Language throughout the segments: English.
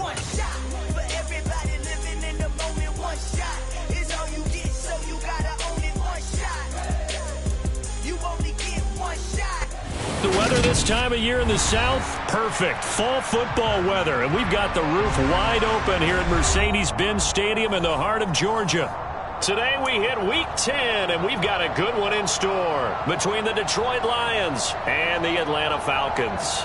one shot. For everybody living in the moment, one shot is all you get, so you gotta own it. One shot. You only get one shot. The weather this time of year in the South, perfect. Fall football weather, and we've got the roof wide open here at Mercedes-Benz Stadium in the heart of Georgia. Today we hit Week 10, and we've got a good one in store between the Detroit Lions and the Atlanta Falcons.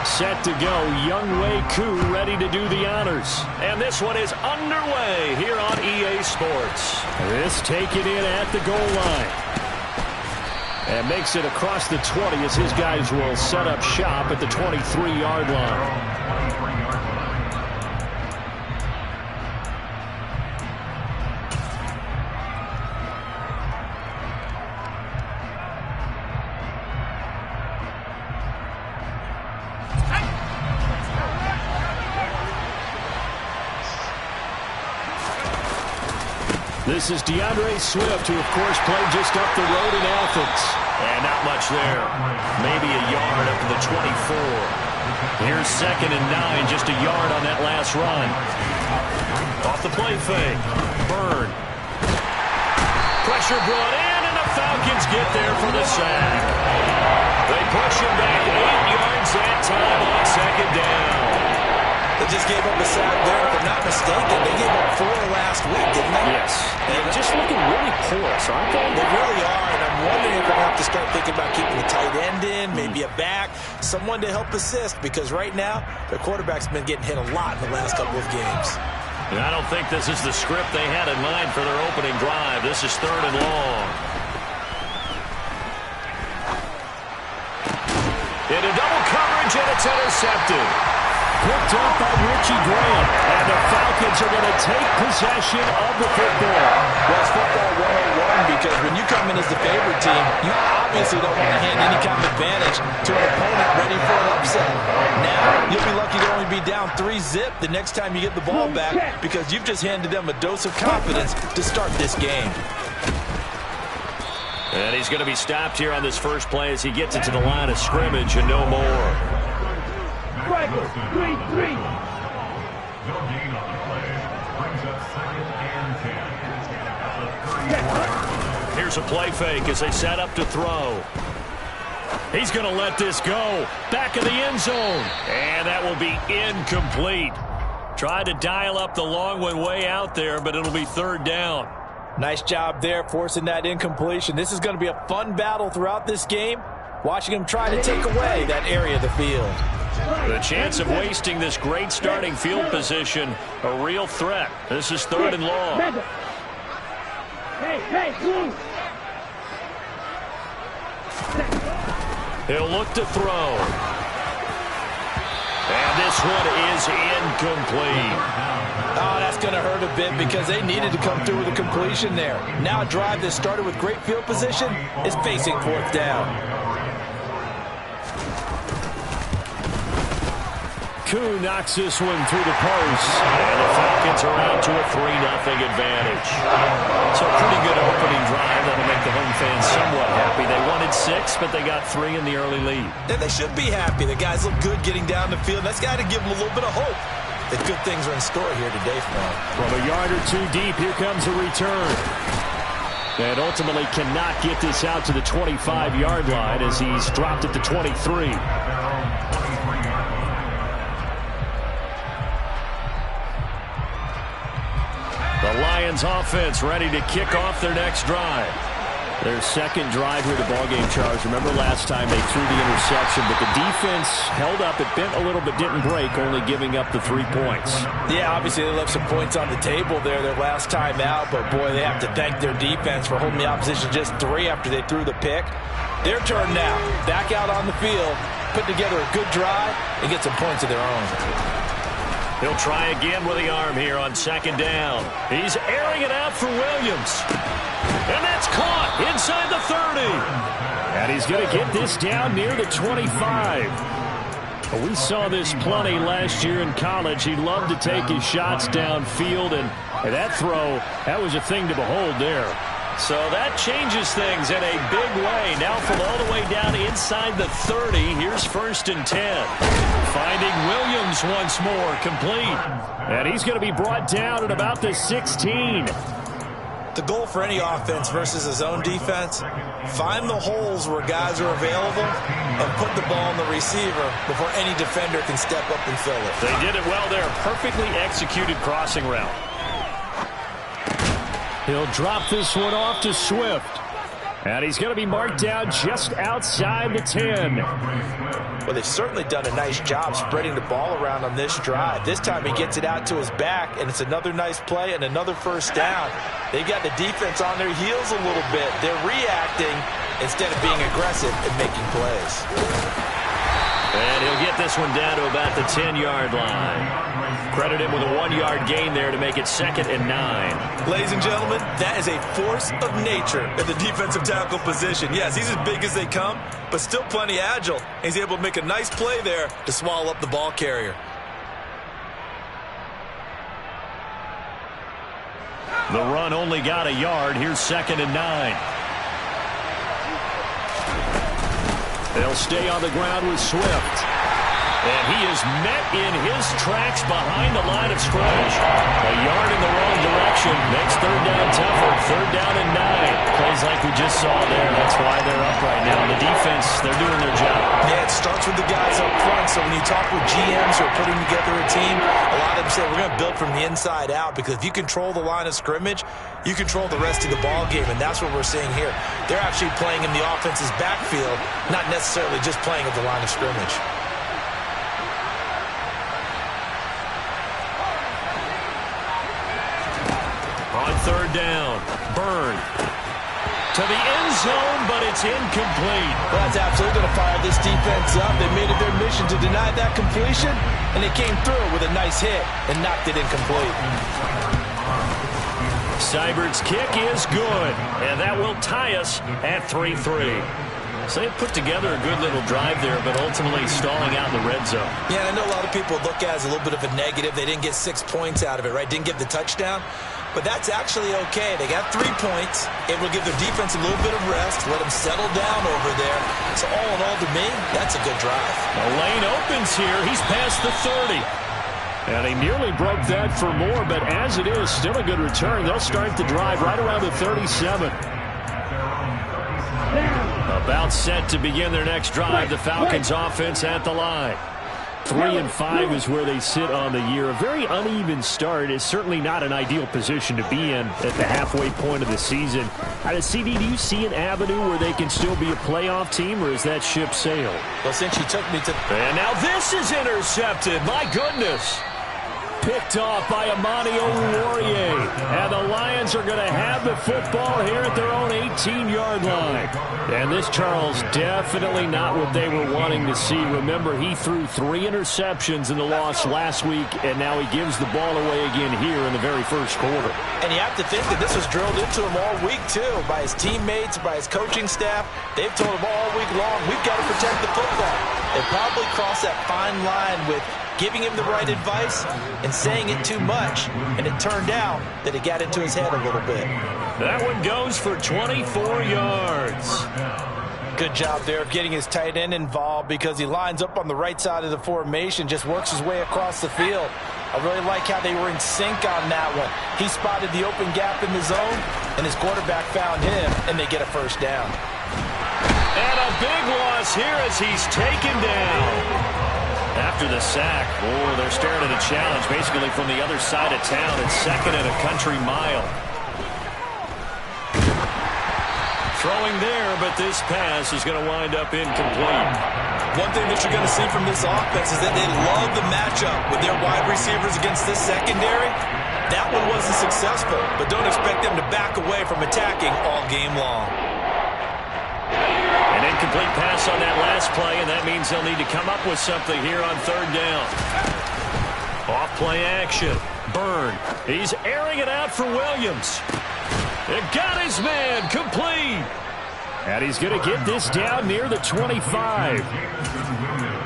Set to go, Younghoe Koo ready to do the honors. And this one is underway here on EA Sports. This taken in at the goal line. And makes it across the 20 as his guys will set up shop at the 23-yard line. This is DeAndre Swift, who, of course, played just up the road in Athens. And not much there. Maybe a yard up to the 24. Here's 2nd and 9, just a yard on that last run. Off the play fake. Bird. Pressure brought in, and the Falcons get there for the sack. They push him back 8 yards that time on 2nd down. They just gave up a sack there. If I'm not mistaken, they gave up 4 last week, didn't they? Yes. And just looking really porous, aren't they? They really are, and I'm wondering if they're going to have to start thinking about keeping the tight end in, maybe a back, someone to help assist, because right now, their quarterback's been getting hit a lot in the last couple of games. And I don't think this is the script they had in mind for their opening drive. This is 3rd and long. Into double coverage, and it's intercepted. Picked up by Richie Graham, and the Falcons are going to take possession of the football. Well, it's football 101, because when you come in as the favorite team, you obviously don't want to hand any kind of advantage to an opponent ready for an upset. Now, you'll be lucky to only be down 3-zip the next time you get the ball back, because you've just handed them a dose of confidence to start this game. And he's going to be stopped here on this first play as he gets it to the line of scrimmage and no more. 3-3. No gain on the play. Brings up 2nd and 10. Here's a play fake as they set up to throw. He's going to let this go. Back of the end zone. And that will be incomplete. Tried to dial up the long one way out there, but it'll be 3rd down. Nice job there forcing that incompletion. This is going to be a fun battle throughout this game. Watching him try to take away that area of the field. The chance of wasting this great starting field position, a real threat. This is 3rd and long. He'll look to throw. And this one is incomplete. Oh, that's going to hurt a bit because they needed to come through with a completion there. Now a drive that started with great field position is facing 4th down. Koo knocks this one through the post. And the Falcons are out to a 3-0 advantage. So a pretty good opening drive. That'll make the home fans somewhat happy. They wanted 6, but they got 3 in the early lead. And they should be happy. The guys look good getting down the field. That's got to give them a little bit of hope that good things are in store here today for them. From a yard or 2 deep, here comes a return. And ultimately cannot get this out to the 25-yard line as he's dropped at the 23. The Lions offense ready to kick off their next drive. Their second drive here, the ballgame, Charles. Remember last time they threw the interception, but the defense held up. It bent a little but didn't break, only giving up the 3 points. Yeah, obviously they left some points on the table there their last time out, but boy, they have to thank their defense for holding the opposition just 3 after they threw the pick. Their turn now. Back out on the field, put together a good drive, and get some points of their own. He'll try again with the arm here on 2nd down. He's airing it out for Williams. And that's caught inside the 30. And he's going to get this down near the 25. We saw this plenty last year in college. He loved to take his shots downfield, and that throw, that was a thing to behold there. So that changes things in a big way. Now from all the way down inside the 30, here's 1st and 10. Finding Williams once more, complete. And he's going to be brought down at about the 16. The goal for any offense versus his own defense, find the holes where guys are available and put the ball on the receiver before any defender can step up and fill it. They did it well there. Perfectly executed crossing route. He'll drop this one off to Swift. And he's going to be marked down just outside the 10. Well, they've certainly done a nice job spreading the ball around on this drive. This time he gets it out to his back, and it's another nice play and another 1st down. They've got the defense on their heels a little bit. They're reacting instead of being aggressive and making plays. And he'll get this one down to about the 10-yard line. Credit him with a 1-yard gain there to make it 2nd and 9. Ladies and gentlemen, that is a force of nature in the defensive tackle position. Yes, he's as big as they come, but still plenty agile. He's able to make a nice play there to swallow up the ball carrier. The run only got a yard. Here's 2nd and 9. They'll stay on the ground with Swift. And he is met in his tracks behind the line of scrimmage. A yard in the wrong direction. Makes 3rd down tougher. 3rd down and 9. Plays like we just saw there. That's why they're up right now. The defense, they're doing their job. Yeah, it starts with the guys up front. So when you talk with GMs who are putting together a team, a lot of them say we're going to build from the inside out, because if you control the line of scrimmage, you control the rest of the ball game, and that's what we're seeing here. They're actually playing in the offense's backfield, not necessarily just playing at the line of scrimmage. On 3rd down, Byrne to the end zone, but it's incomplete. Well, that's absolutely going to fire this defense up. They made it their mission to deny that completion, and they came through with a nice hit and knocked it incomplete. Seibert's kick is good, and that will tie us at 3-3. So they put together a good little drive there, but ultimately stalling out in the red zone. Yeah, I know a lot of people look at it as a little bit of a negative. They didn't get 6 points out of it, right? Didn't get the touchdown. But that's actually okay. They got 3 points. It will give their defense a little bit of rest, let them settle down over there. So all in all, to me, that's a good drive. The lane opens here. He's past the 30. And he nearly broke that for more, but as it is, still a good return. They'll start the drive right around the 37. About set to begin their next drive. The Falcons offense at the line. 3-5 is where they sit on the year. A very uneven start is certainly not an ideal position to be in at the halfway point of the season. CD, do you see an avenue where they can still be a playoff team, or is that ship sailed? Well, since you took me to... And now this is intercepted. My goodness. Picked off by Amani Oruwariye. And the Lions are going to have the football here at their own 18-yard line. And this, Charles, definitely not what they were wanting to see. Remember, he threw 3 interceptions in the loss last week, and now he gives the ball away again here in the very first quarter. And you have to think that this was drilled into him all week, too, by his teammates, by his coaching staff. They've told him all week long, we've got to protect the football. They probably crossed that fine line with giving him the right advice and saying it too much, and it turned out that it got into his head a little bit. That one goes for 24 yards. Good job there of getting his tight end involved, because he lines up on the right side of the formation, just works his way across the field. I really like how they were in sync on that one. He spotted the open gap in the zone, and his quarterback found him, and they get a 1st down. And a big loss here as he's taken down. After the sack, they're staring at a challenge basically from the other side of town. It's 2nd and a country mile. Throwing there, but this pass is going to wind up incomplete. One thing that you're going to see from this offense is that they love the matchup with their wide receivers against this secondary. That one wasn't successful, but don't expect them to back away from attacking all game long. An incomplete pass on that last play, and that means they'll need to come up with something here on 3rd down. Off play action. Byrne. He's airing it out for Williams. It got his man. Complete. And he's going to get this down near the 25.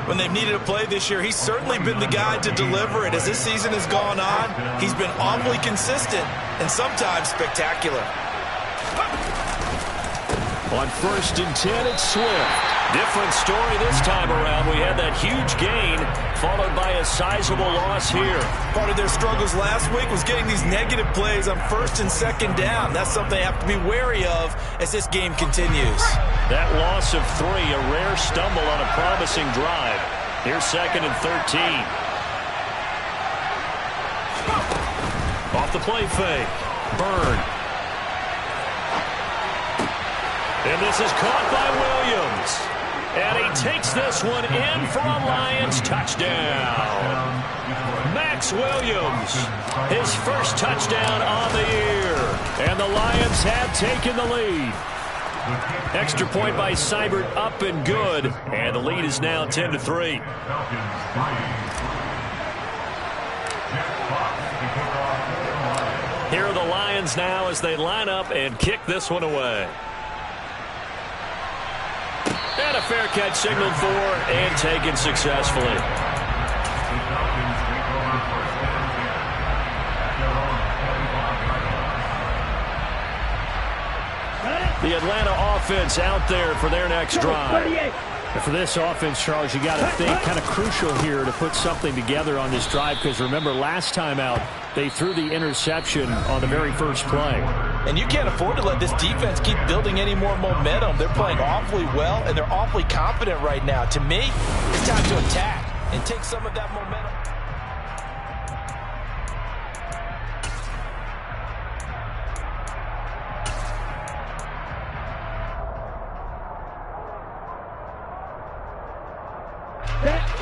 When they've needed a play this year, he's certainly been the guy to deliver it. As this season has gone on, he's been awfully consistent and sometimes spectacular. On 1st and 10, it's Swift. Different story this time around. We had that huge gain, followed by a sizable loss here. Part of their struggles last week was getting these negative plays on 1st and 2nd down. That's something they have to be wary of as this game continues. That loss of 3, a rare stumble on a promising drive. Here's 2nd and 13. Off the play fake. Byrne. And this is caught by Williams. And he takes this one in for a Lions touchdown. Max Williams, his first touchdown on the year. And the Lions have taken the lead. Extra point by Seibert, up and good. And the lead is now 10-3. Here are the Lions now as they line up and kick this one away. And a fair catch signaled for and taken successfully. The Atlanta offense out there for their next drive. And for this offense, Charles, you got to think kind of crucial here to put something together on this drive, because remember last time out they threw the interception on the very first play. And you can't afford to let this defense keep building any more momentum. They're playing awfully well, and they're awfully confident right now. To me, it's time to attack and take some of that momentum.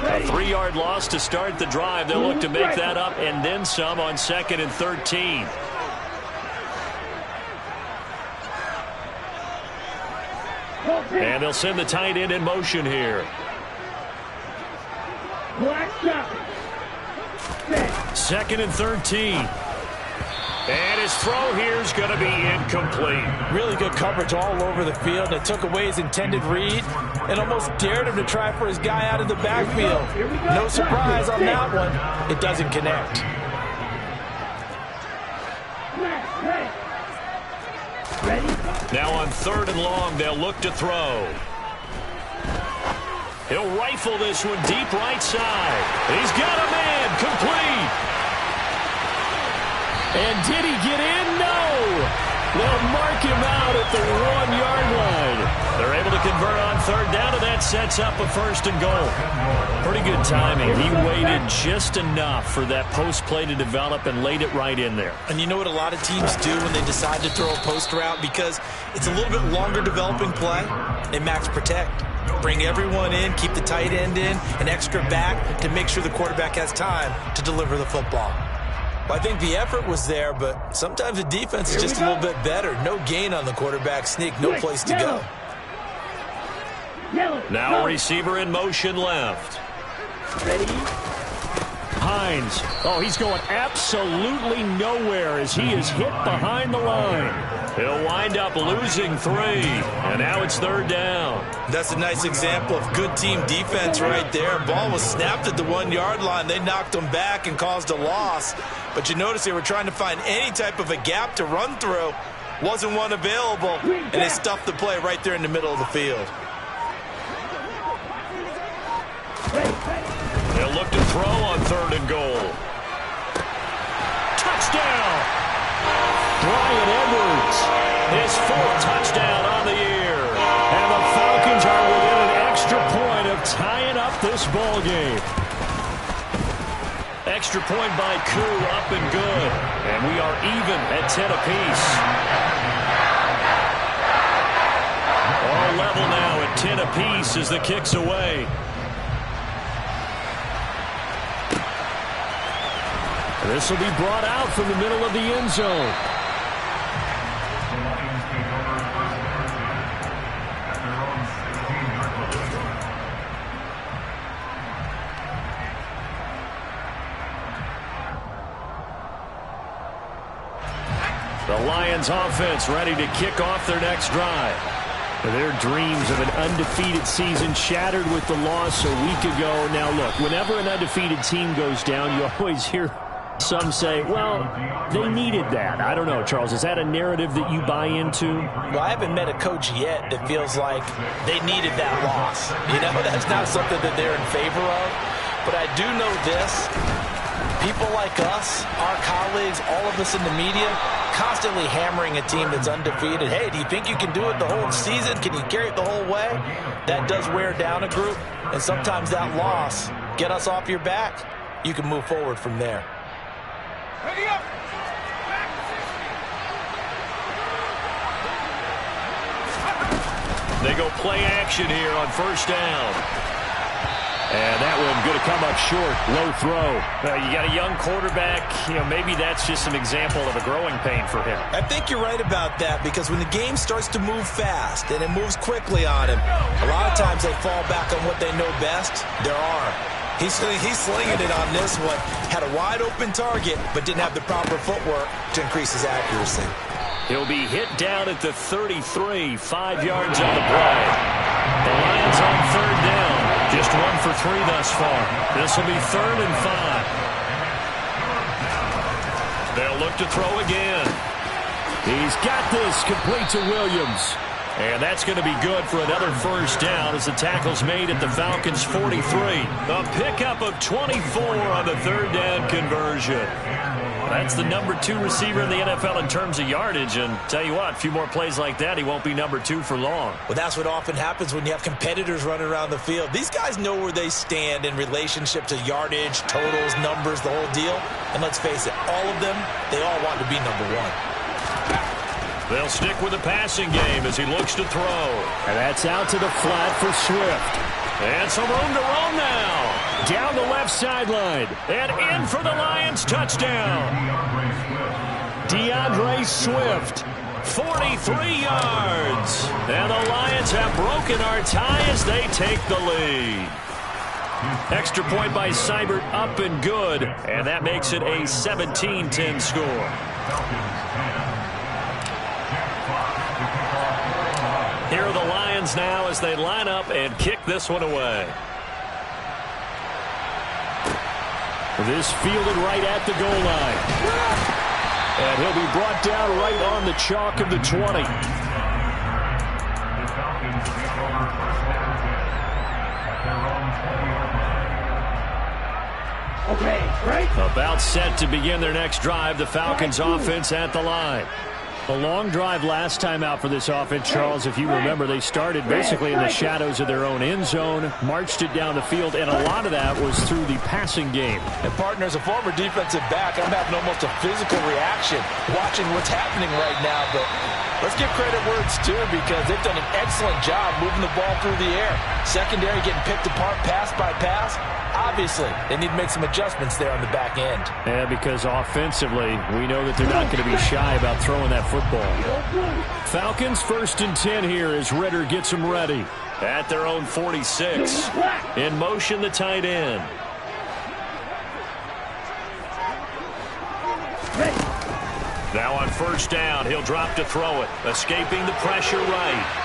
A 3-yard loss to start the drive. They'll look to make that up and then some on 2nd and 13. And they'll send the tight end in motion here. 2nd and 13. And his throw here is going to be incomplete. Really good coverage all over the field. It took away his intended read and almost dared him to try for his guy out of the backfield. No surprise on that one. It doesn't connect. Now on 3rd and long, they'll look to throw. He'll rifle this one deep right side. He's got a man, complete. And did he get in? No. They'll mark him out at the 1-yard line. They're able to convert on 3rd down, and that sets up a 1st and goal. Pretty good timing. He waited just enough for that post play to develop and laid it right in there. And you know what a lot of teams do when they decide to throw a post route? Because it's a little bit longer developing play. They max protect. Bring everyone in, keep the tight end in, an extra back to make sure the quarterback has time to deliver the football. Well, I think the effort was there, but sometimes the defense is just a little bit better. No gain on the quarterback sneak, no place to go. Now a receiver in motion left. Hines. Oh, he's going absolutely nowhere as he is hit behind the line. He'll wind up losing 3, and now it's 3rd down. That's a nice example of good team defense right there. Ball was snapped at the 1-yard line. They knocked him back and caused a loss. But you notice they were trying to find any type of a gap to run through. Wasn't one available, and they stuffed the play right there in the middle of the field. They'll look to throw on 3rd and goal. Touchdown! Bryan Edwards, his 4th touchdown on the year. And the Falcons are within an extra point of tying up this ball game. Extra point by Koo, up and good. And we are even at 10 apiece. All level now at 10 apiece as the kick's away. This will be brought out from the middle of the end zone. The Lions offense ready to kick off their next drive. Their dreams of an undefeated season shattered with the loss a week ago. Now, look, whenever an undefeated team goes down, you always hear some say, well, they needed that. I don't know, Charles. Is that a narrative that you buy into? Well, I haven't met a coach yet that feels like they needed that loss. You know, that's not something that they're in favor of. But I do know this. People like us, our colleagues, all of us in the media, constantly hammering a team that's undefeated. Hey, do you think you can do it the whole season? Can you carry it the whole way? That does wear down a group. And sometimes that loss, get us off your back, you can move forward from there. Ready up! They go play action here on first down. And that one going to come up short. Low throw. You got a young quarterback. You know, maybe that's just an example of a growing pain for him. I think you're right about that, because when the game starts to move fast and it moves quickly on him, a lot of times they fall back on what they know best, their arm. He's slinging it on this one. Had a wide open target, but didn't have the proper footwork to increase his accuracy. He'll be hit down at the 33, 5 yards on the play. The Lions on third down. Just 1 for 3 thus far. This will be 3rd and 5. They'll look to throw again. He's got this, complete to Williams. And that's going to be good for another first down as the tackle's made at the Falcons' 43. A pickup of 24 on the third down conversion. That's the number 2 receiver in the NFL in terms of yardage. And tell you what, a few more plays like that, he won't be number 2 for long. Well, that's what often happens when you have competitors running around the field. These guys know where they stand in relationship to yardage, totals, numbers, the whole deal. And let's face it, all of them, they all want to be number 1. They'll stick with the passing game as he looks to throw. And that's out to the flat for Swift. And some room to roam now. Down the left sideline. And in for the Lions touchdown. DeAndre Swift, 43 yards. And the Lions have broken our tie as they take the lead. Extra point by Seibert, up and good. And that makes it a 17-10 score. Here are the Lions now as they line up and kick this one away. This fielded right at the goal line. And he'll be brought down right on the chalk of the 20. Okay, right? About set to begin their next drive, the Falcons offense at the line. A long drive last time out for this offense, Charles. If you remember, they started basically in the shadows of their own end zone, marched it down the field, and a lot of that was through the passing game. And, partner, as a former defensive back, I'm having almost a physical reaction watching what's happening right now. But let's give credit where it's due, because they've done an excellent job moving the ball through the air. Secondary getting picked apart pass by pass. Obviously, they need to make some adjustments there on the back end. Yeah, because offensively, we know that they're not going to be shy about throwing that football. Falcons 1st and 10 here as Ritter gets them ready. At their own 46. In motion, the tight end. Now on first down, he'll drop to throw it. Escaping the pressure right.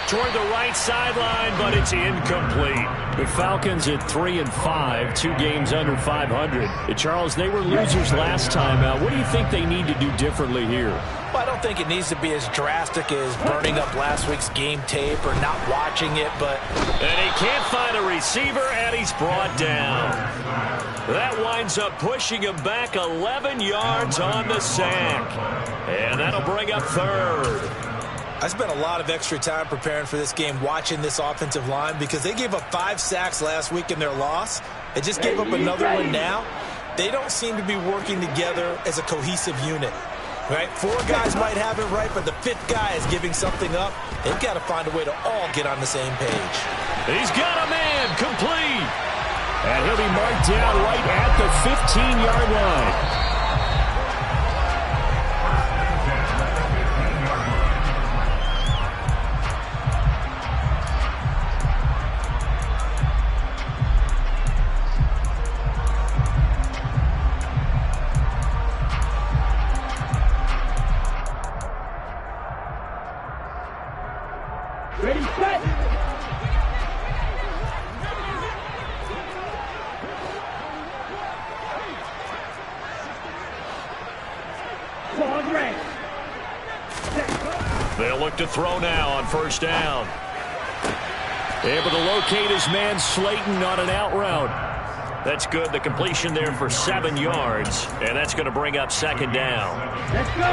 Toward the right sideline, but it's incomplete. The Falcons at 3 and 5, 2 games under 500. Charles, they were losers last time out. What do you think they need to do differently here? Well, I don't think it needs to be as drastic as burning up last week's game tape or not watching it, but... And he can't find a receiver, and he's brought down. That winds up pushing him back 11 yards on the sack. And that'll bring up 3rd. I spent a lot of extra time preparing for this game watching this offensive line, because they gave up 5 sacks last week in their loss. They just gave up another one now. They don't seem to be working together as a cohesive unit. Right? 4 guys might have it right, but the 5th guy is giving something up. They've got to find a way to all get on the same page. He's got a man, complete. And he'll be marked down right at the 15-yard line. Ready? look to throw now on first down. Able to locate his man Slayton on an out route. That's good. The completion there for 7 yards, and that's going to bring up second down. Let's go.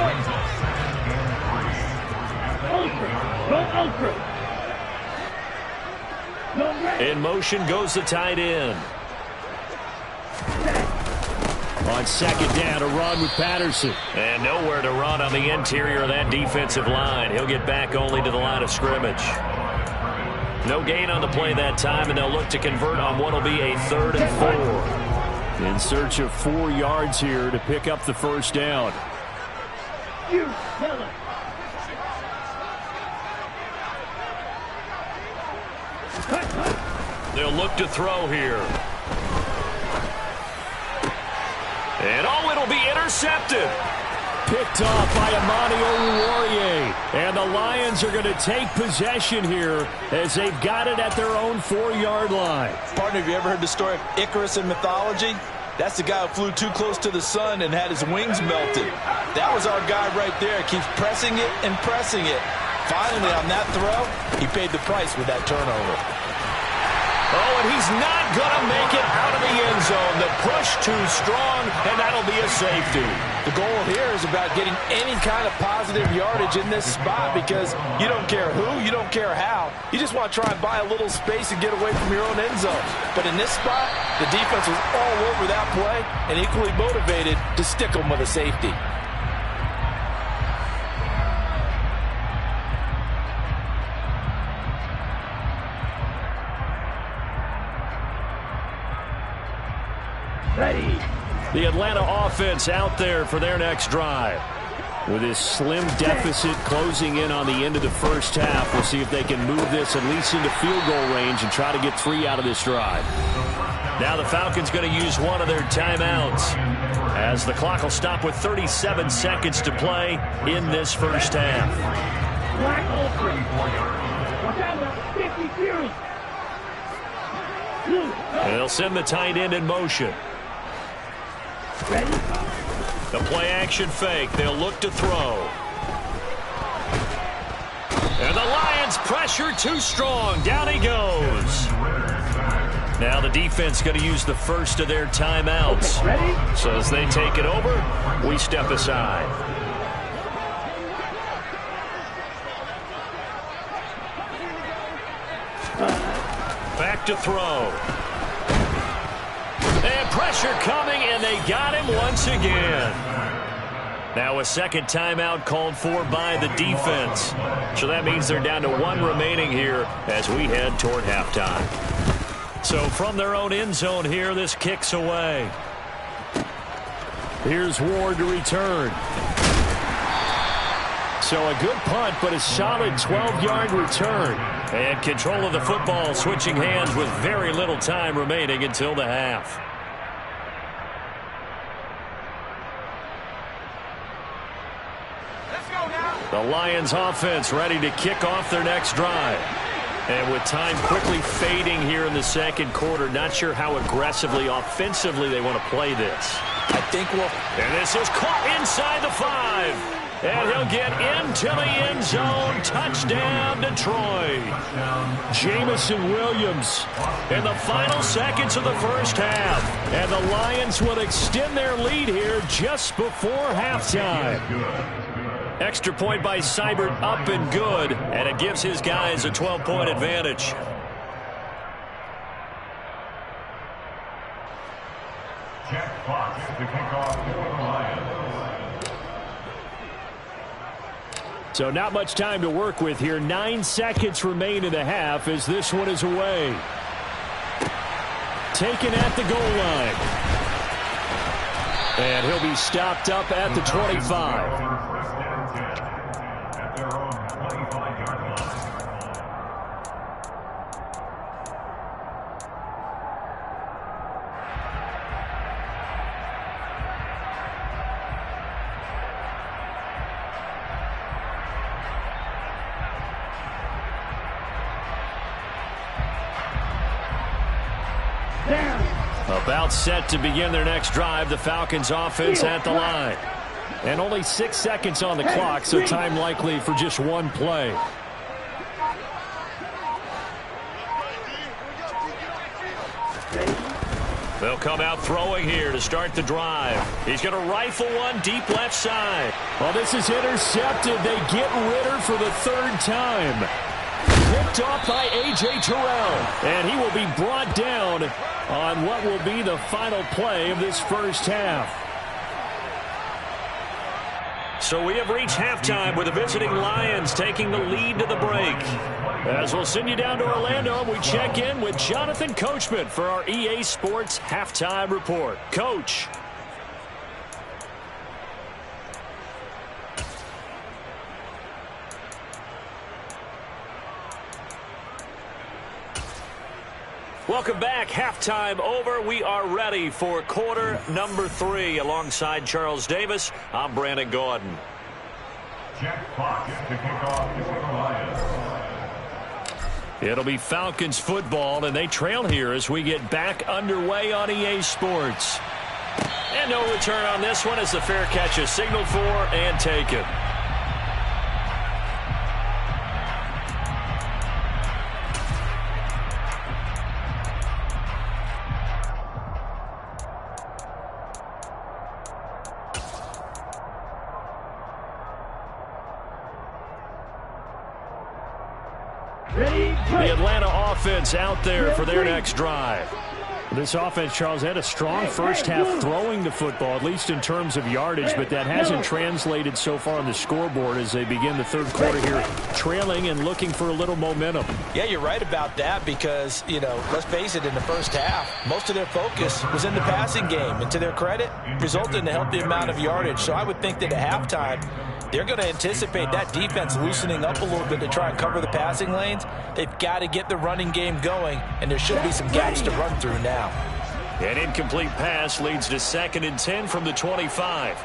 Ultra. Go ultra. In motion goes the tight end. On second down, a run with Patterson. And nowhere to run on the interior of that defensive line. He'll get back only to the line of scrimmage. No gain on the play that time, and they'll look to convert on what will be a 3rd and 4. In search of 4 yards here to pick up the first down. You tell him. They'll look to throw here. And it'll be intercepted. Picked off by Amani Oruwariye. And the Lions are going to take possession here as they've got it at their own 4-yard line. Partner, have you ever heard the story of Icarus in mythology? That's the guy who flew too close to the sun and had his wings melted. That was our guy right there. Keeps pressing it and pressing it. Finally, on that throw, he paid the price with that turnover. Oh, and he's not going to make it out of the end zone. The push too strong, and that'll be a safety. The goal here is about getting any kind of positive yardage in this spot because you don't care who, you don't care how. You just want to try and buy a little space and get away from your own end zone. But in this spot, the defense was all over that play and equally motivated to stick them with a safety. Ready. The Atlanta offense out there for their next drive. With this slim deficit closing in on the end of the first half, we'll see if they can move this at least into field goal range and try to get 3 out of this drive. Now the Falcons going to use one of their timeouts as the clock will stop with 37 seconds to play in this first half. Black ultra. Watch out, 50 series. And they'll send the tight end in motion. Ready? The play action fake. They'll look to throw. And the Lions pressure too strong. Down he goes. Now the defense going to use the first of their timeouts. Ready? So as they take it over, we step aside. Back to throw. And pressure coming, and they got him once again. Now a second timeout called for by the defense. So that means they're down to 1 remaining here as we head toward halftime. So from their own end zone here, this kicks away. Here's Ward to return. So a good punt, but a solid 12-yard return. And control of the football switching hands with very little time remaining until the half. The Lions offense ready to kick off their next drive. And with time quickly fading here in the second quarter, not sure how aggressively, offensively they want to play this. I think we'll... And this is caught inside the 5. And he'll get into the end zone. Touchdown, Detroit. Jamison Williams in the final seconds of the first half. And the Lions will extend their lead here just before halftime. Extra point by Seibert up and good. And it gives his guys a 12-point advantage. Jack Fox to kick off for the Lions. So not much time to work with here. 9 seconds remain in the half as this one is away. Taken at the goal line. And he'll be stopped up at the 25. At their own 25-yard line. About set to begin their next drive. The Falcons offense at the line. And only 6 seconds on the clock, so time likely for just one play. They'll come out throwing here to start the drive. He's going to rifle one deep left side. Well, this is intercepted. They get Ritter for the third time. Picked off by A.J. Terrell. And he will be brought down on what will be the final play of this first half. So we have reached halftime with the visiting Lions taking the lead to the break. As we'll send you down to Orlando, we check in with Jonathan Coachman for our EA Sports Halftime Report. Coach. Welcome back. Halftime over. We are ready for quarter number 3. Alongside Charles Davis, I'm Brandon Gordon. Jack Fox to kick off for the Lions. It'll be Falcons football, and they trail here as we get back underway on EA Sports. And no return on this one as the fair catch is signaled for and taken. The Atlanta offense out there for their next drive. This offense, Charles, had a strong first half throwing the football, at least in terms of yardage, but that hasn't translated so far on the scoreboard as they begin the third quarter here, trailing and looking for a little momentum. Yeah, you're right about that because, you know, let's face it, in the first half, most of their focus was in the passing game, and to their credit, resulted in a healthy amount of yardage. So I would think that at halftime, they're going to anticipate that defense loosening up a little bit to try and cover the passing lanes. They've got to get the running game going, and there should be some gaps to run through now. An incomplete pass leads to 2nd and 10 from the 25.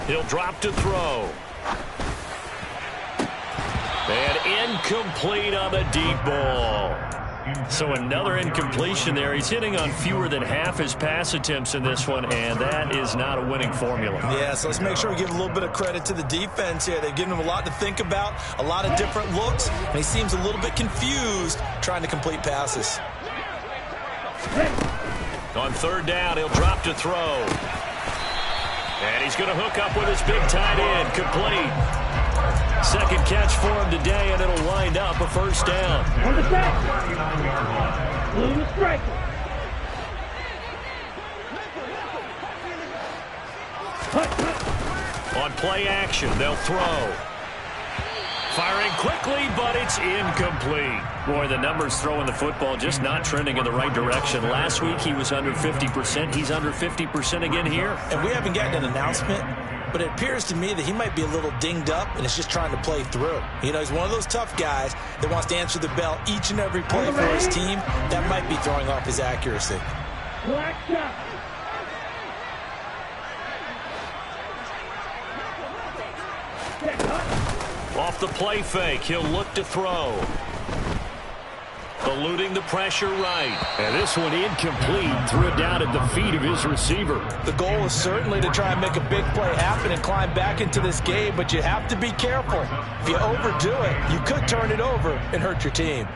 He'll drop to throw. And incomplete on the deep ball. So another incompletion there. He's hitting on fewer than half his pass attempts in this one, and that is not a winning formula. Yeah, so let's make sure we give a little bit of credit to the defense here. They've given him a lot to think about, a lot of different looks, and he seems a little bit confused trying to complete passes. On 3rd down, he'll drop to throw. And he's going to hook up with his big tight end, complete. Second catch for him today, and it'll wind up a first down. On the sack. Blue to strike. On play action, they'll throw. Firing quickly, but it's incomplete. Boy, the numbers throwing the football just not trending in the right direction. Last week, he was under 50%. He's under 50% again here. And we haven't gotten an announcement, but it appears to me that he might be a little dinged up and is just trying to play through. You know, he's one of those tough guys that wants to answer the bell each and every play for his team. That might be throwing off his accuracy. Black shot. Off the play fake, he'll look to throw. Eluding the pressure right. And this one incomplete. Threw it down at the feet of his receiver. The goal is certainly to try and make a big play happen and climb back into this game, but you have to be careful. If you overdo it, you could turn it over and hurt your team.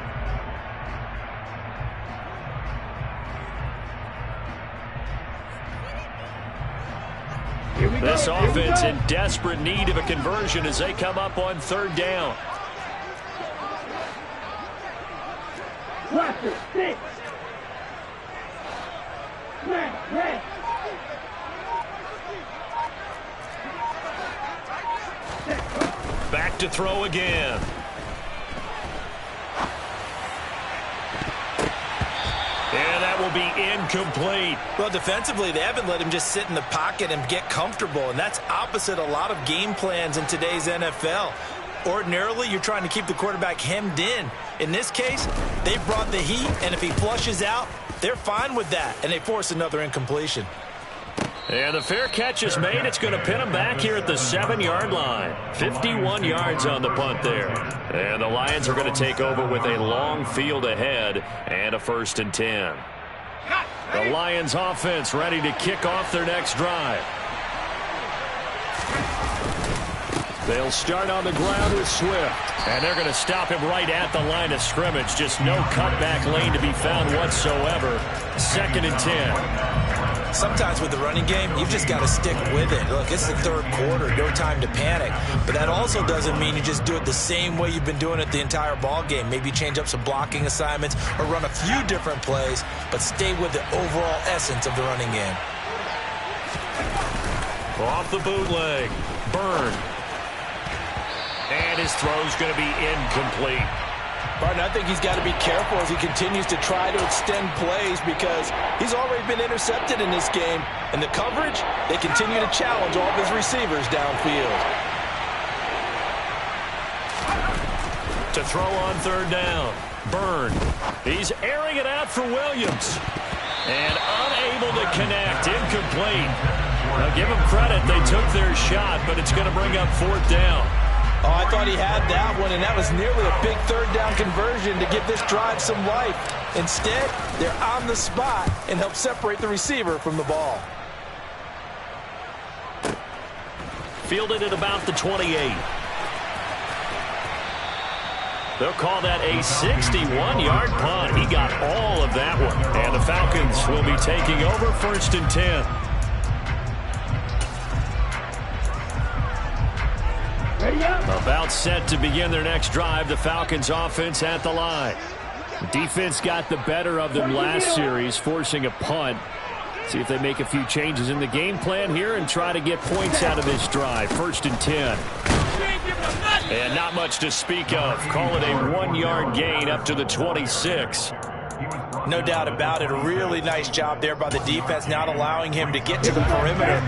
This offense in desperate need of a conversion as they come up on 3rd down. Blaster, 6. Smash, red. Back to throw again. And that will be incomplete. Well, defensively, they haven't let him just sit in the pocket and get comfortable, and that's opposite a lot of game plans in today's NFL. Ordinarily, you're trying to keep the quarterback hemmed in. In this case, they brought the heat, and if he flushes out, they're fine with that, and they force another incompletion. And the fair catch is made. It's going to pin him back here at the 7-yard line. 51 yards on the punt there. And the Lions are going to take over with a long field ahead and a 1st and 10. The Lions offense ready to kick off their next drive. They'll start on the ground with Swift. And they're going to stop him right at the line of scrimmage. Just no cutback lane to be found whatsoever. 2nd and 10. Sometimes with the running game, you've just got to stick with it. Look, it's the 3rd quarter, no time to panic. But that also doesn't mean you just do it the same way you've been doing it the entire ball game. Maybe change up some blocking assignments or run a few different plays, but stay with the overall essence of the running game. Off the bootleg, Byrne. And his throw's going to be incomplete. Martin, I think he's got to be careful as he continues to try to extend plays because he's already been intercepted in this game. And the coverage, they continue to challenge all of his receivers downfield. To throw on 3rd down, Byrne. He's airing it out for Williams. And unable to connect, incomplete. Now give them credit, they took their shot, but it's going to bring up 4th down. Oh, I thought he had that one, and that was nearly a big 3rd down conversion to give this drive some life. Instead, they're on the spot and help separate the receiver from the ball. Fielded at about the 28. They'll call that a 61-yard punt. He got all of that one. And the Falcons will be taking over 1st and 10. About set to begin their next drive. The Falcons offense at the line. Defense got the better of them last series, forcing a punt. See if they make a few changes in the game plan here and try to get points out of this drive. 1st and 10. And not much to speak of. Call it a 1-yard gain up to the 26. No doubt about it. A really nice job there by the defense, not allowing him to get to the perimeter.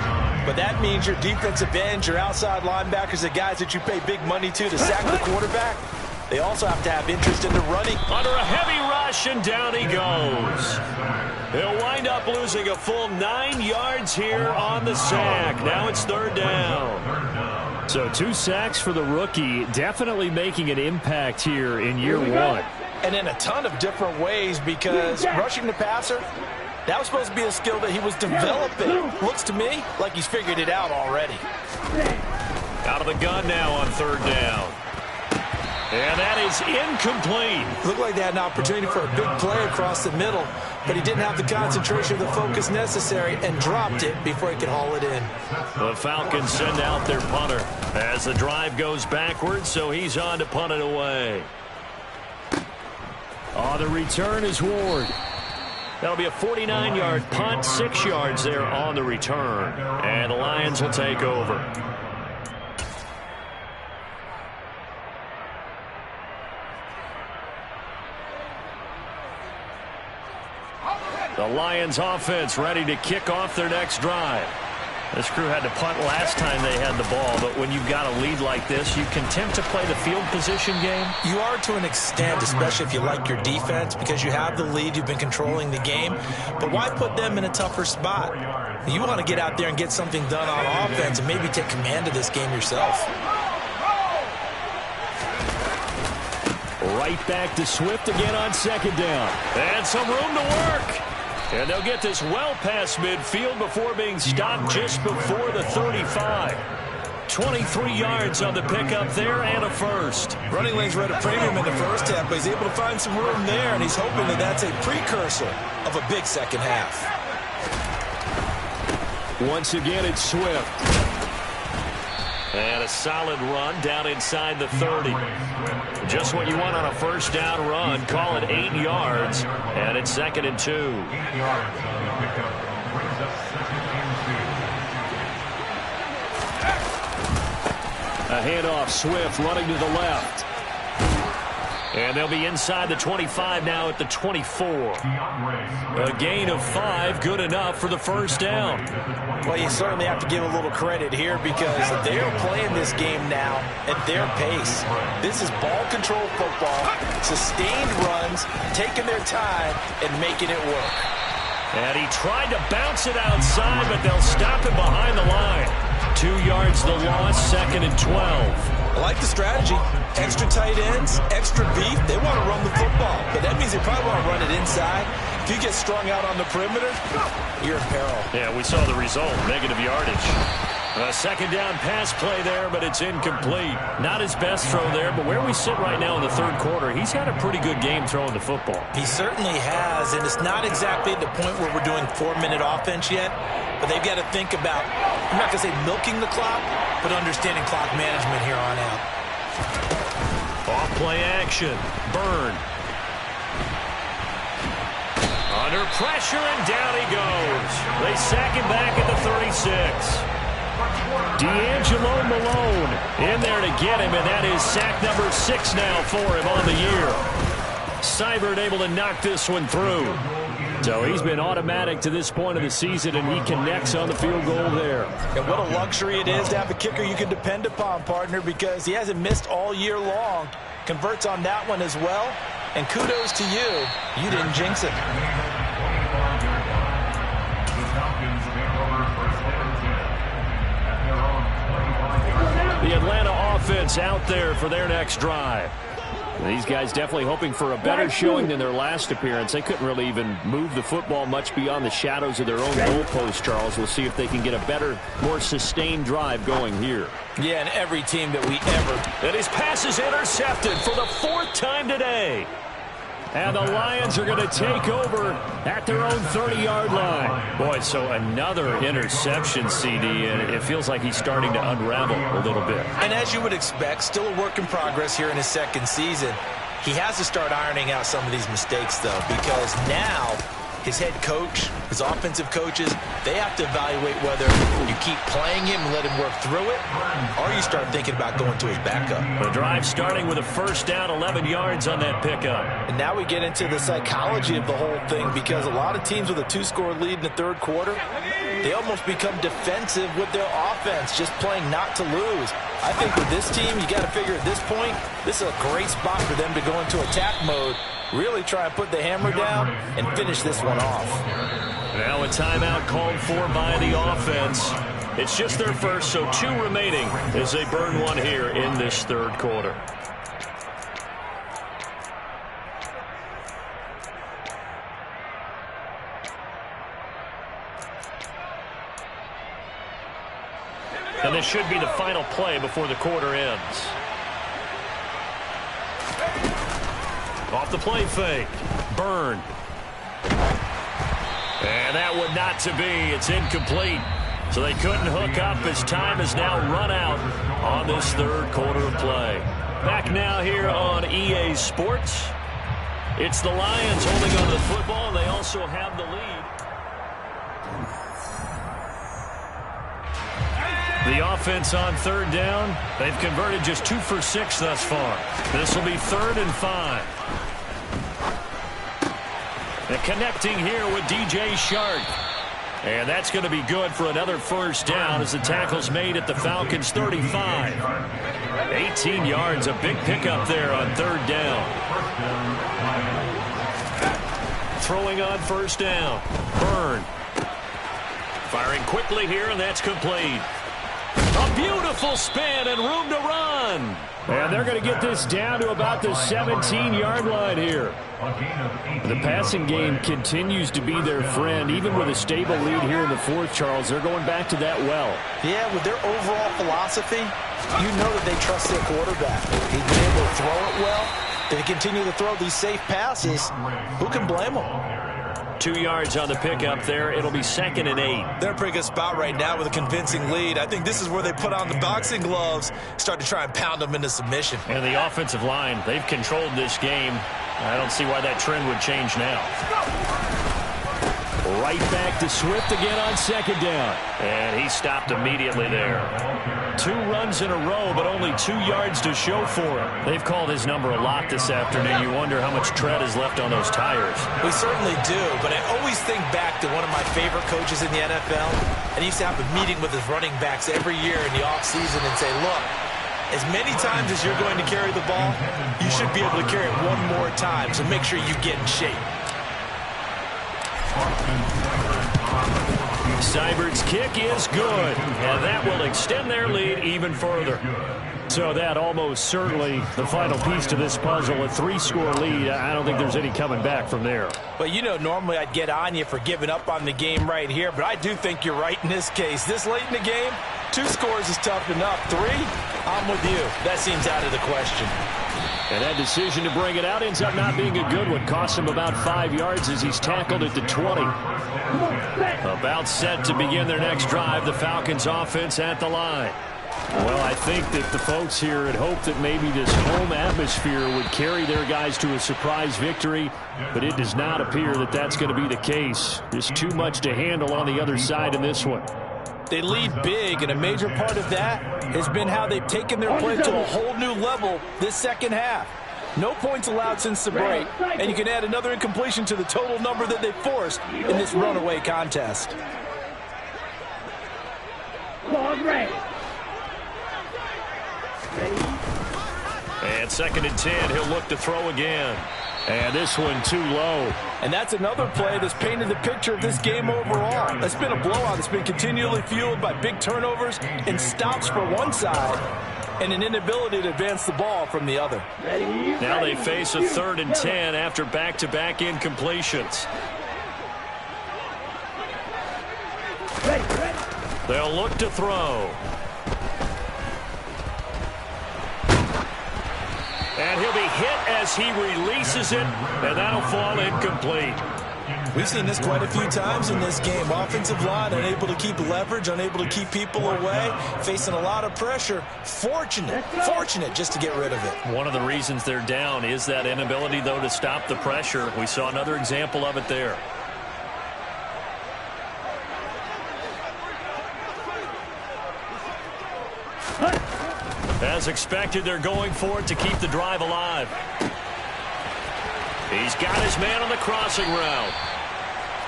But that means your defensive ends, your outside linebackers, the guys that you pay big money to sack the quarterback, they also have to have interest in the running. Under a heavy rush, and down he goes. He'll wind up losing a full 9 yards here on the sack. Now it's 3rd down. So 2 sacks for the rookie, definitely making an impact here in year 1. And in a ton of different ways, because rushing the passer, that was supposed to be a skill that he was developing. Looks to me like he's figured it out already. Out of the gun now on 3rd down. And that is incomplete. Looked like they had an opportunity for a big play across the middle, but he didn't have the concentration or the focus necessary and dropped it before he could haul it in. The Falcons send out their punter as the drive goes backwards, so he's on to punt it away. On the return is Ward. That'll be a 49-yard punt, 6 yards there on the return. And the Lions will take over. The Lions offense ready to kick off their next drive. This crew had to punt last time they had the ball, but when you've got a lead like this, you can attempt to play the field position game. You are to an extent, especially if you like your defense, because you have the lead, you've been controlling the game. But why put them in a tougher spot? You want to get out there and get something done on offense and maybe take command of this game yourself. Right back to Swift again on 2nd down. And some room to work. And they'll get this well past midfield before being stopped just before the 35. 23 yards on the pickup there and a first. Running lanes were at a premium in the first half, but he's able to find some room there, and he's hoping that that's a precursor of a big second half. Once again, it's Swift. And a solid run down inside the 30. Just what you want on a 1st down run. Call it 8 yards. And it's 2nd and 2. 8 yards on the pickup. Brings up 2nd and 2. A handoff, Swift running to the left. And they'll be inside the 25 now at the 24. A gain of 5, good enough for the 1st down. Well, you certainly have to give a little credit here because they're playing this game now at their pace. This is ball control football, sustained runs, taking their time, and making it work. And he tried to bounce it outside, but they'll stop him behind the line. 2 yards the loss, 2nd and 12. I like the strategy. Extra tight ends, extra beef. They want to run the football, but that means they probably want to run it inside. If you get strung out on the perimeter, you're in peril. Yeah, we saw the result, negative yardage. A 2nd down pass play there, but it's incomplete. Not his best throw there, but where we sit right now in the 3rd quarter, he's had a pretty good game throwing the football. He certainly has, and it's not exactly at the point where we're doing 4-minute offense yet, but they've got to think about, I'm not going to say milking the clock, but understanding clock management here on out. Off play action. Byrne. Under pressure, and down he goes. They sack him back at the 36. D'Angelo Malone in there to get him, and that is sack number 6 now for him on the year. Seibert able to knock this one through. So he's been automatic to this point of the season, and he connects on the field goal there. And what a luxury it is to have a kicker you can depend upon, partner, because he hasn't missed all year long. Converts on that one as well. And kudos to you. You didn't jinx it. The Atlanta offense out there for their next drive. These guys definitely hoping for a better showing than their last appearance. They couldn't really even move the football much beyond the shadows of their own goalpost, Charles. We'll see if they can get a better, more sustained drive going here. Yeah, and every team that we ever... And his pass is intercepted for the 4th time today. And the Lions are going to take over at their own 30-yard line. Boy, so another interception, CD, and it feels like he's starting to unravel a little bit. And as you would expect, still a work in progress here in his 2nd season. He has to start ironing out some of these mistakes, though, because now his head coach, his offensive coaches, they have to evaluate whether you keep playing him and let him work through it, or you start thinking about going to his backup. The drive starting with a 1st down, 11 yards on that pickup. And now we get into the psychology of the whole thing, because a lot of teams with a 2-score lead in the 3rd quarter, they almost become defensive with their offense, just playing not to lose. I think with this team, you got to figure at this point, this is a great spot for them to go into attack mode, really try and put the hammer down and finish this one off. Now a timeout called for by the offense. It's just their first, so 2 remaining as they burn one here in this 3rd quarter. And this should be the final play before the quarter ends. Off the play fake. Byrne. And that would not to be. It's incomplete. So they couldn't hook up as time has now run out on this 3rd quarter of play. Back now here on EA Sports. It's the Lions holding on to the football, and they also have the lead. The offense on 3rd down. They've converted just 2 for 6 thus far. This will be 3rd and 5. And connecting here with DJ Shark. And that's going to be good for another 1st down as the tackle's made at the Falcons' 35. 18 yards, a big pickup there on 3rd down. Throwing on 1st down. Byrne. Firing quickly here, and that's complete. A beautiful spin and room to run. And they're going to get this down to about the 17-yard line here. The passing game continues to be their friend. Even with a stable lead here in the 4th, Charles, they're going back to that well. Yeah, with their overall philosophy, you know that they trust their quarterback. He's been able to throw it well. They continue to throw these safe passes. Who can blame them? 2 yards on the pickup there. It'll be 2nd and 8. They're in a pretty good spot right now with a convincing lead. I think this is where they put on the boxing gloves, start to try and pound them into submission. And the offensive line, they've controlled this game. I don't see why that trend would change now. Right back to Swift again on 2nd down. And he stopped immediately there. 2 runs in a row, but only 2 yards to show for him. They've called his number a lot this afternoon. You wonder how much tread is left on those tires. We certainly do, but I always think back to one of my favorite coaches in the NFL. And he used to have a meeting with his running backs every year in the offseason and say, look, as many times as you're going to carry the ball, you should be able to carry it one more time, so make sure you get in shape. Seibert's kick is good, and that will extend their lead even further. So that almost certainly the final piece to this puzzle, a 3-score lead. I don't think there's any coming back from there. But you know, normally I'd get on you for giving up on the game right here, but I do think you're right in this case. This late in the game, 2 scores is tough enough. 3, I'm with you. That seems out of the question. And that decision to bring it out ends up not being a good one. Cost him about 5 yards as he's tackled at the 20. About set to begin their next drive. The Falcons offense at the line. Well, I think that the folks here had hoped that maybe this home atmosphere would carry their guys to a surprise victory, but it does not appear that that's going to be the case. There's too much to handle on the other side in this one. They lead big, and a major part of that has been how they've taken their play to a whole new level this second half. No points allowed since the break, and you can add another incompletion to the total number that they forced in this runaway contest. And 2nd and 10, he'll look to throw again. And this one too low. And that's another play that's painted the picture of this game overall. It's been a blowout. It's been continually fueled by big turnovers and stops for one side and an inability to advance the ball from the other. Now they face a 3rd and 10 after back-to-back incompletions. They'll look to throw. And he'll be hit as he releases it, and that'll fall incomplete. We've seen this quite a few times in this game. Offensive line unable to keep leverage, unable to keep people away, facing a lot of pressure. Fortunate just to get rid of it. One of the reasons they're down is that inability, though, to stop the pressure. We saw another example of it there. As expected, they're going for it to keep the drive alive. He's got his man on the crossing route.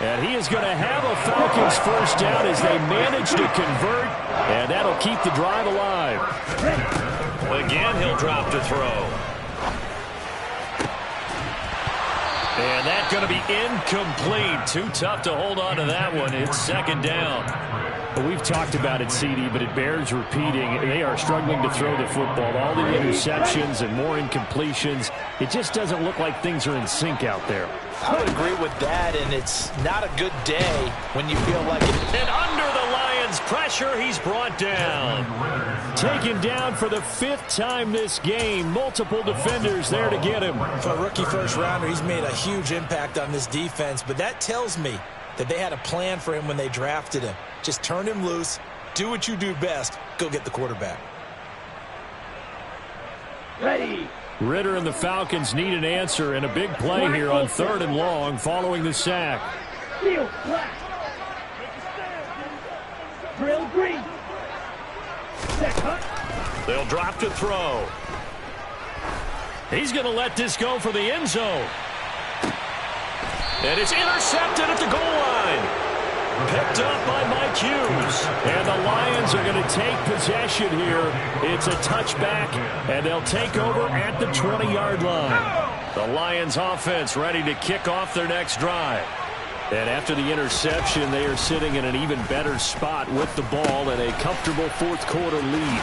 And he is going to have a Falcons first down as they manage to convert, and that'll keep the drive alive. Again, he'll drop to throw. And that's going to be incomplete. Too tough to hold on to that one. It's 2nd down. Well, we've talked about it, CD, but it bears repeating. They are struggling to throw the football. All the interceptions and more incompletions. It just doesn't look like things are in sync out there. I would agree with that, and it's not a good day when you feel like it. And under the Lions' pressure, he's brought down. Taken down for the 5th time this game. Multiple defenders there to get him. For a rookie first-rounder, he's made a huge impact on this defense, but that tells me that they had a plan for him when they drafted him. Just turn him loose, do what you do best, go get the quarterback. Ready. Ritter and the Falcons need an answer, and a big play here on 3rd and long following the sack. Steel black. Drill green. They'll drop to throw. He's going to let this go for the end zone. And it's intercepted at the goal line. Picked up by Mike Hughes. And the Lions are going to take possession here. It's a touchback, and they'll take over at the 20-yard line. The Lions offense ready to kick off their next drive. And after the interception, they are sitting in an even better spot with the ball and a comfortable 4th quarter lead.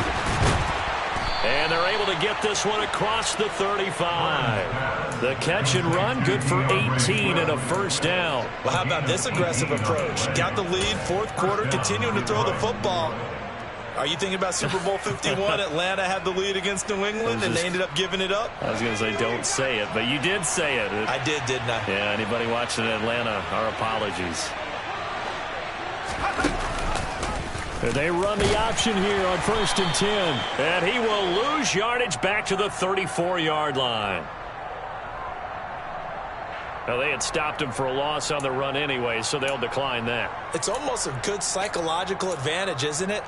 And they're able to get this one across the 35. The catch and run, good for 18 and a first down. Well, how about this aggressive approach? Got the lead, 4th quarter, continuing to throw the football. Are you thinking about Super Bowl 51? Atlanta had the lead against New England, and they ended up giving it up? I was going to say don't say it, but you did say it. I did, didn't I? Yeah, anybody watching Atlanta, our apologies. They run the option here on 1st and 10. And he will lose yardage back to the 34-yard line. Now, they had stopped him for a loss on the run anyway, so they'll decline that. It's almost a good psychological advantage, isn't it?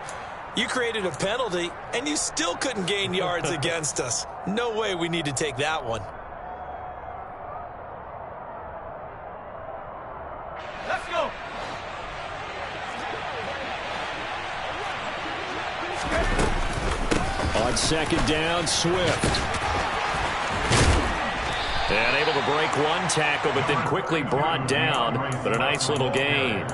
You created a penalty, and you still couldn't gain yards against us. No way we need to take that one. Let's go. On 2nd down, Swift. And able to break one tackle, but then quickly brought down. But a nice little gain.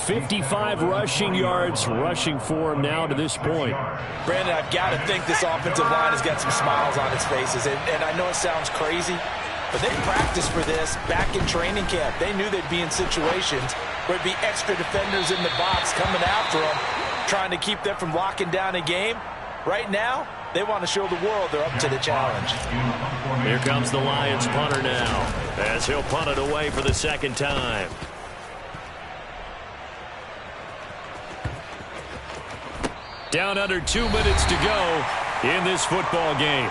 55 rushing yards rushing for him now to this point. Brandon, I've got to think this offensive line has got some smiles on its faces. And I know it sounds crazy, but they practiced for this back in training camp. They knew they'd be in situations where it'd be extra defenders in the box coming after them, trying to keep them from locking down a game. Right now, they want to show the world they're up to the challenge. Here comes the Lions punter now, as he'll punt it away for the second time. Down under 2 minutes to go in this football game.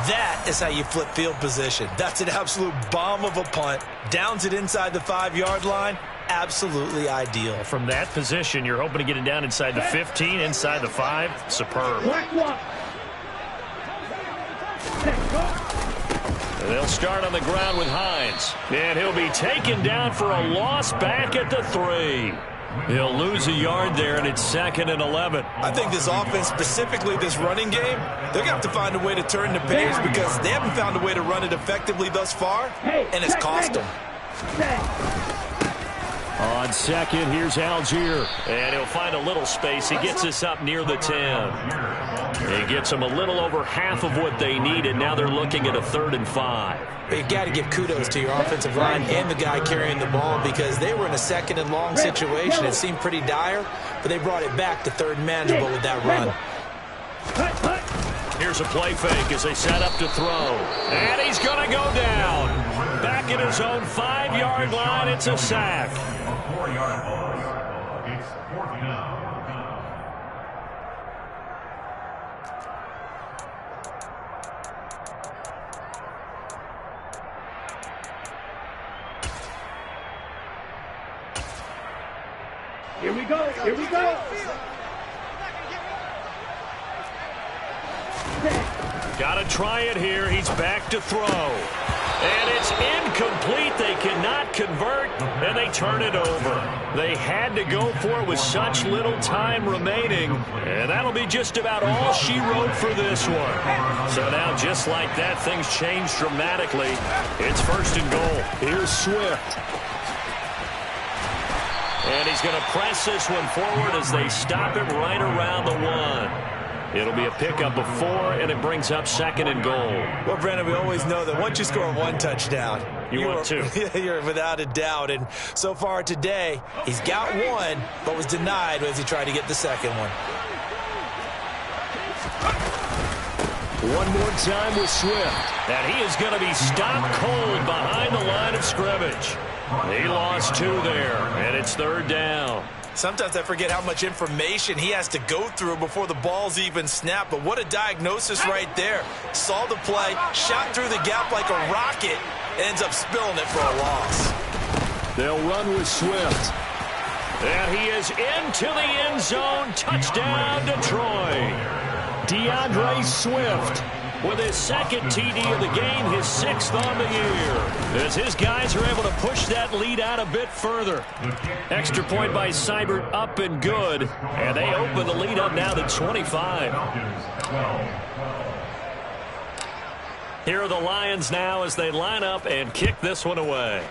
That is how you flip field position. That's an absolute bomb of a punt. Downs it inside the 5-yard line. Absolutely ideal. From that position, you're hoping to get it down inside the 15, inside the 5. Superb. They'll start on the ground with Hines. And he'll be taken down for a loss back at the 3. He'll lose a yard there, and it's 2nd and 11. I think this offense, specifically this running game, they're going to have to find a way to turn the page because they haven't found a way to run it effectively thus far, and it's cost them. On second, here's Algier. And he'll find a little space. He gets us up near the 10. He gets them a little over half of what they needed. Now they're looking at a 3rd and 5. You've got to give kudos to your offensive line and the guy carrying the ball because they were in a 2nd and long situation. It seemed pretty dire, but they brought it back to 3rd and manageable with that run. Here's a play fake as they set up to throw. And he's going to go down. Back at his own 5-yard line, it's a sack. A 4-yard loss. It's 4th down. Here we go. Here we go. Got to try it here. He's back to throw. And it's incomplete. They cannot convert, and they turn it over. They had to go for it with such little time remaining, and that'll be just about all she wrote for this one. So now, just like that, things change dramatically. It's 1st and goal. Here's Swift. And he's going to press this one forward as they stop him right around the 1. It'll be a pickup of 4, and it brings up 2nd and goal. Well, Brandon, we always know that once you score 1 touchdown, you want 2. You're without a doubt. And so far today, he's got 1, but was denied as he tried to get the 2nd one. One more time with Swift. And he is going to be stopped cold behind the line of scrimmage. He lost 2 there, and it's 3rd down. Sometimes I forget how much information he has to go through before the ball's even snapped. But what a diagnosis right there. Saw the play, shot through the gap like a rocket, ends up spilling it for a loss. They'll run with Swift. And he is into the end zone. Touchdown, Detroit. DeAndre Swift with his 2nd TD of the game, his 6th on the year. As his guys are able to push that lead out a bit further. Extra point by Seibert up and good. And they open the lead up now to 25. Here are the Lions now as they line up and kick this one away.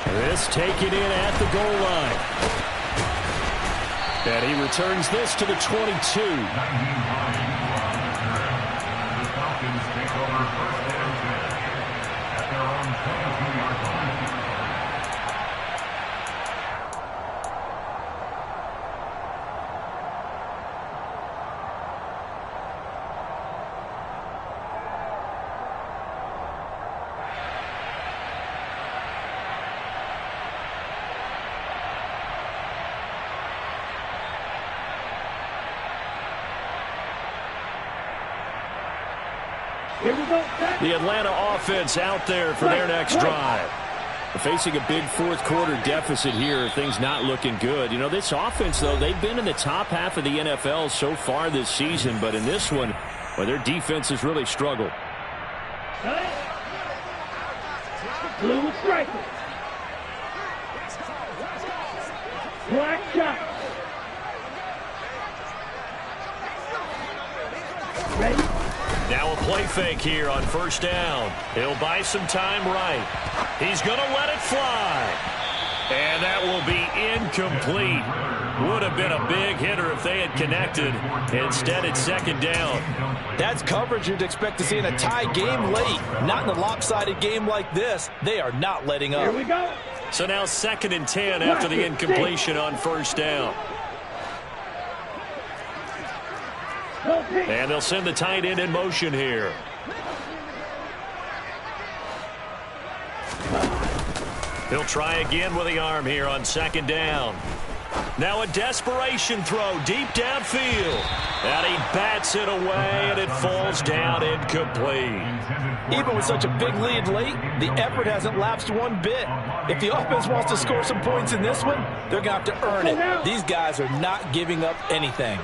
This taken in at the goal line. And he returns this to the 22. The Falcons take over 1st and 10 at their own 22-yard line. The Atlanta offense out there for their next drive. Facing a big 4th quarter deficit here, things not looking good. You know, this offense, though, they've been in the top half of the NFL so far this season, but in this one, well, their defense has really struggled. Blue striker. Black shot. Ready? Now a play fake here on first down. He'll buy some time right. He's going to let it fly. And that will be incomplete. Would have been a big hitter if they had connected. Instead, it's second down. That's coverage you'd expect to see in a tie game late. Not in a lopsided game like this. They are not letting up. Here we go. So now 2nd and 10 after the incompletion on first down. And they'll send the tight end in motion here. He'll try again with the arm here on 2nd down. Now a desperation throw deep downfield. And he bats it away, and it falls down incomplete. Even with such a big lead late, the effort hasn't lapsed one bit. If the offense wants to score some points in this one, they're going to have to earn it. These guys are not giving up anything.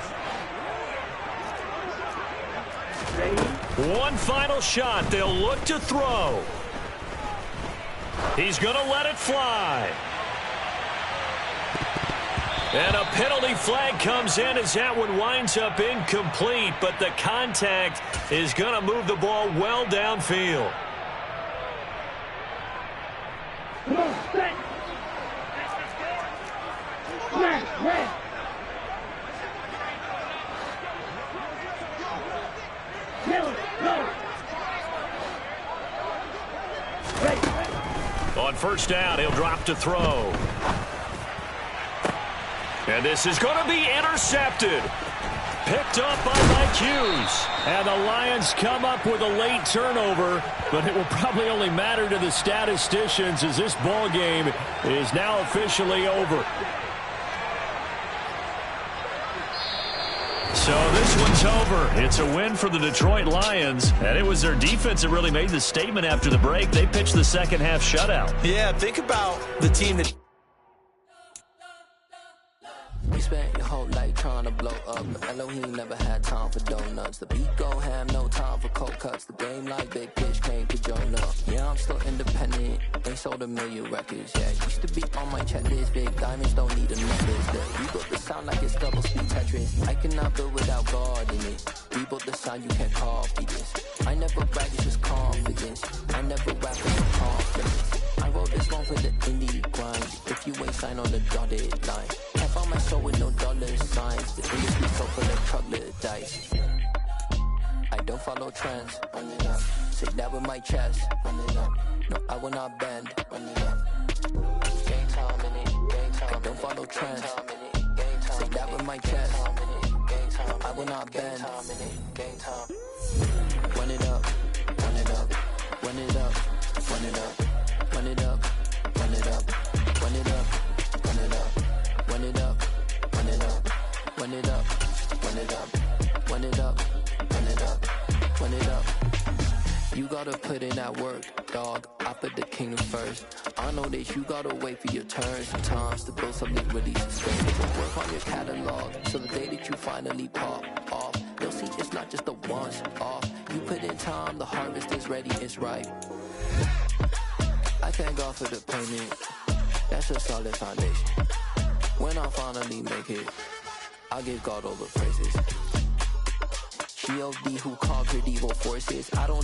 One final shot. They'll look to throw. He's going to let it fly. And a penalty flag comes in as that one winds up incomplete, but the contact is going to move the ball well downfield. Come on, set. Smash. On first down, he'll drop to throw. And this is going to be intercepted. Picked up by Mike Hughes. And the Lions come up with a late turnover, but it will probably only matter to the statisticians as this ball game is now officially over. So this one's over. It's a win for the Detroit Lions, and it was their defense that really made the statement after the break. They pitched the second half shutout. Yeah, think about the team that... You spent your whole life trying to blow up. Elohim never had time for donuts. The beat go ham, no time for cold cuts. The game like Big Pitch came to Jonah. Yeah, I'm still independent. Ain't sold a million records yet. Used to be on my checklist. Big diamonds don't need a necklace. We built the sound like it's double speed Tetris. I cannot build without God in it. We built the sound, you can't copy this. I never brag, it's just confidence. I never rap, it's confidence. I wrote this one for the indie grind. If you ain't signed on the dotted line, can't find my soul with no dollar signs. The industry so full of chocolate dice. I don't follow trends. Say that with my chest. No, I will not bend. Game time in it. I don't follow trends. Say that with my chest. I will not bend. Run it up. Run it up. Run it up. Run it up. Run it up, run it up, run it up, run it up, run it up, run it up, run it up, run it up, run it up, run it up, run it up. You gotta put in that work, dog. I put the kingdom first. I know that you gotta wait for your turn sometimes to build something really sustainable. Work on your catalog so the day that you finally pop off, you'll see it's not just a once off. You put in time, the harvest is ready, it's ripe. I thank God for the payment. That's a solid foundation. When I finally make it, I'll give God all the praises. G.O.D. who conquered evil forces. I don't